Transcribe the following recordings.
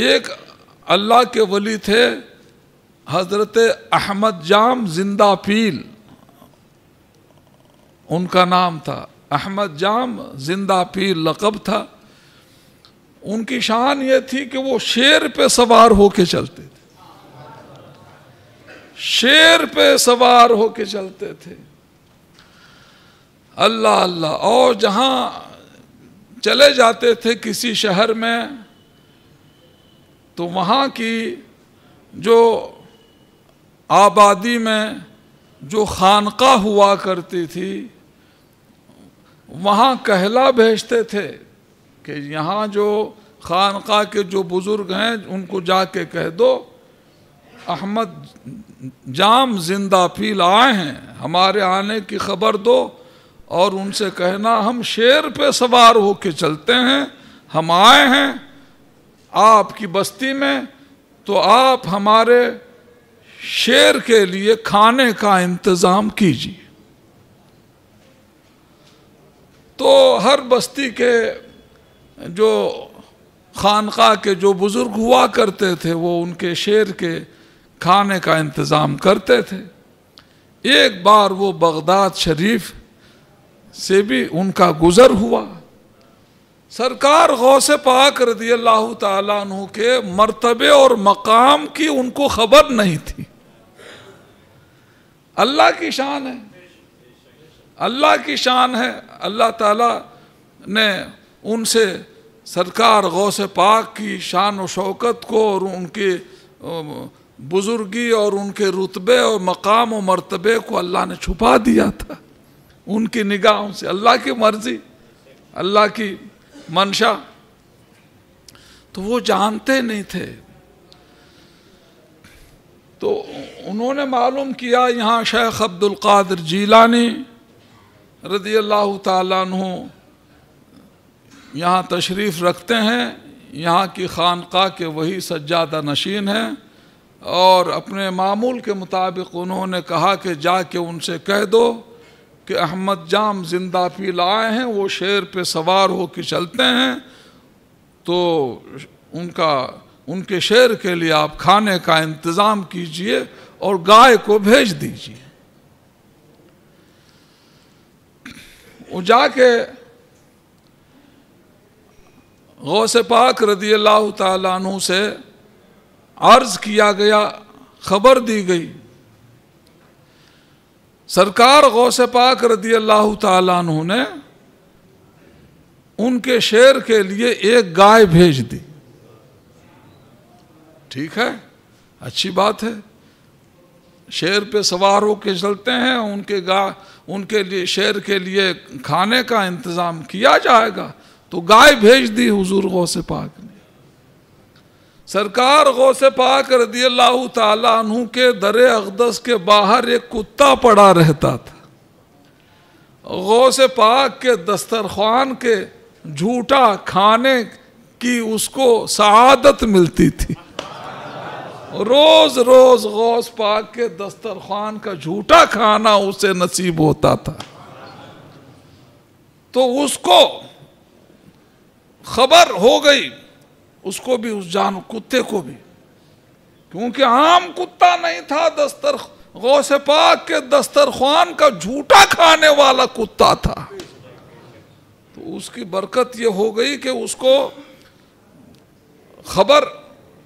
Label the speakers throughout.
Speaker 1: ایک اللہ کے ولی تھے حضرت احمد جام زندہ پیل، ان کا نام تھا احمد جام زندہ پیل لقب تھا۔ ان کی شان یہ تھی کہ وہ شیر پہ سوار ہو کے چلتے تھے، شیر پہ سوار ہو کے چلتے تھے۔ اللہ اللہ، اور جہاں چلے جاتے تھے کسی شہر میں تو وہاں کی جو آبادی میں جو خانقاہ ہوا کرتی تھی وہاں کہلا بھیجتے تھے کہ یہاں جو خانقاہ کے جو بزرگ ہیں ان کو جا کے کہہ دو احمد جام زندہ پیل آئے ہیں، ہمارے آنے کی خبر دو، اور ان سے کہنا ہم شیر پہ سوار ہو کے چلتے ہیں، ہم آئے ہیں آپ کی بستی میں، تو آپ ہمارے شیر کے لیے کھانے کا انتظام کیجیے۔ تو ہر بستی کے جو خانقاہ کے جو بزرگ ہوا کرتے تھے وہ ان کے شیر کے کھانے کا انتظام کرتے تھے۔ ایک بار وہ بغداد شریف سے بھی ان کا گزر ہوا، سرکار غوث پاک رضی اللہ تعالیٰ عنہ کے مرتبے اور مقام کی ان کو خبر نہیں تھی۔ اللہ کی شان ہے، اللہ کی شان ہے، اللہ تعالیٰ نے ان سے سرکار غوث پاک کی شان و شوکت کو اور ان کی بزرگی اور ان کے رتبے اور مقام و مرتبے کو اللہ نے چھپا دیا تھا ان کی نگاہوں سے۔ اللہ کی مرضی، اللہ کی منشا، تو وہ جانتے نہیں تھے۔ تو انہوں نے معلوم کیا یہاں شیخ عبد القادر جیلانی رضی اللہ تعالیٰ عنہ یہاں تشریف رکھتے ہیں، یہاں کی خانقاہ کے وہی سجادہ نشین ہیں، اور اپنے معمول کے مطابق انہوں نے کہا کہ جا کے ان سے کہہ دو کہ احمد جام زندہ پیل آئے ہیں، وہ شیر پہ سوار ہو کے چلتے ہیں، تو ان کے شیر کے لیے آپ کھانے کا انتظام کیجئے اور گائے کو بھیج دیجئے۔ وہ جا کے غوث پاک رضی اللہ تعالیٰ عنہ سے عرض کیا گیا، خبر دی گئی، سرکار غوث پاک رضی اللہ تعالیٰ عنہ نے ان کے شیر کے لیے ایک گائے بھیج دی۔ ٹھیک ہے، اچھی بات ہے، شیر پہ سوار ہو کے چلتے ہیں، ان کے لیے شیر کے لیے کھانے کا انتظام کیا جائے گا، تو گائے بھیج دی حضور غوث پاک نے۔ سرکار غوث پاک رضی اللہ تعالیٰ عنہ کے در اقدس کے باہر ایک کتا پڑا رہتا تھا، غوث پاک کے دسترخوان کے جھوٹا کھانے کی اس کو سعادت ملتی تھی، روز روز غوث پاک کے دسترخوان کا جھوٹا کھانا اسے نصیب ہوتا تھا۔ تو اس کو خبر ہو گئی، اس کو بھی، اس کتے کو بھی، کیونکہ عام کتا نہیں تھا، غوث پاک کے دسترخوان کا جھوٹا کھانے والا کتا تھا۔ تو اس کی برکت یہ ہو گئی کہ اس کو خبر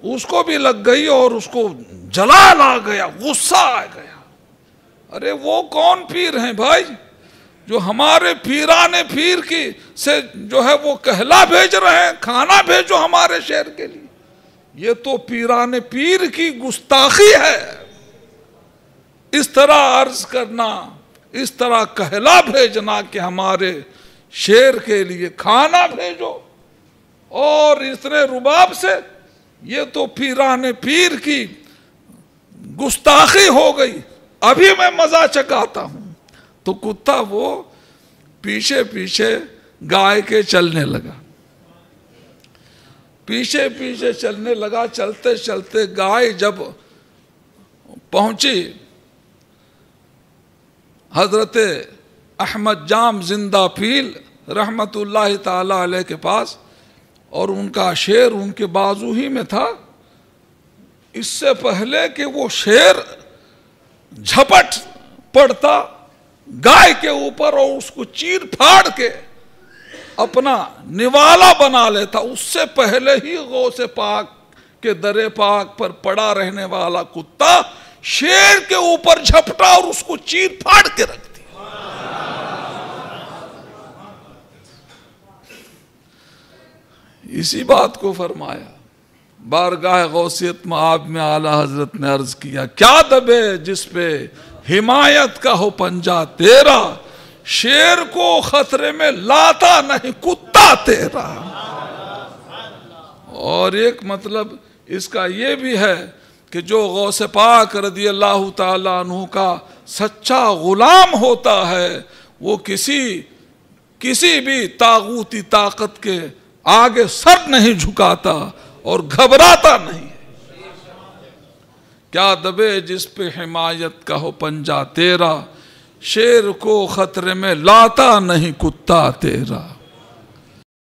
Speaker 1: اس کو بھی لگ گئی اور اس کو جلال آ گیا، غصہ آ گیا۔ ارے وہ کون پیر ہیں بھائی جو ہمارے پیران پیر کی سے جو ہے وہ کہلا بھیج رہے ہیں، کھانا بھیجو ہمارے شہر کے لیے؟ یہ تو پیران پیر کی گستاخی ہے، اس طرح عرض کرنا، اس طرح کہلا بھیجنا کہ ہمارے شیر کے لیے کھانا بھیجو، اور اتنے رباب سے، یہ تو پیران پیر کی گستاخی ہو گئی، ابھی میں مزہ چکاتا ہوں۔ تو کتا وہ پیچھے پیچھے گائے کے چلنے لگا، پیچھے پیچھے چلنے لگا، چلتے چلتے گائے جب پہنچی حضرت احمد جام زندہ پیل رحمت اللہ تعالی علیہ کے پاس، اور ان کا شیر ان کے بازو ہی میں تھا. اس سے پہلے کہ وہ شیر جھپٹ پڑتا گائے کے اوپر اور اس کو چیر پھاڑ کے اپنا نوالا بنا لیتا، اس سے پہلے ہی غوث پاک کے در پاک پر پڑا رہنے والا کتا شیر کے اوپر جھپٹا اور اس کو چیر پھاڑ کے رکھ دیا. اسی بات کو فرمایا. بارگاہ غوثیت مآب میں اعلی حضرت نے عرض کیا، کیا دبے جس پہ حمایت کا ہو پنجہ تیرا، شیر کو خطرے میں لاتا نہیں کتا تیرا. اور ایک مطلب اس کا یہ بھی ہے کہ جو غوث پاک رضی اللہ تعالیٰ عنہ کا سچا غلام ہوتا ہے وہ کسی بھی طاغوتی طاقت کے آگے سر نہیں جھکاتا اور گھبراتا نہیں. کیا دبے جس پہ حمایت کا ہو پنجہ تیرا، شیر کو خطرے میں لاتا نہیں کتا تیرا.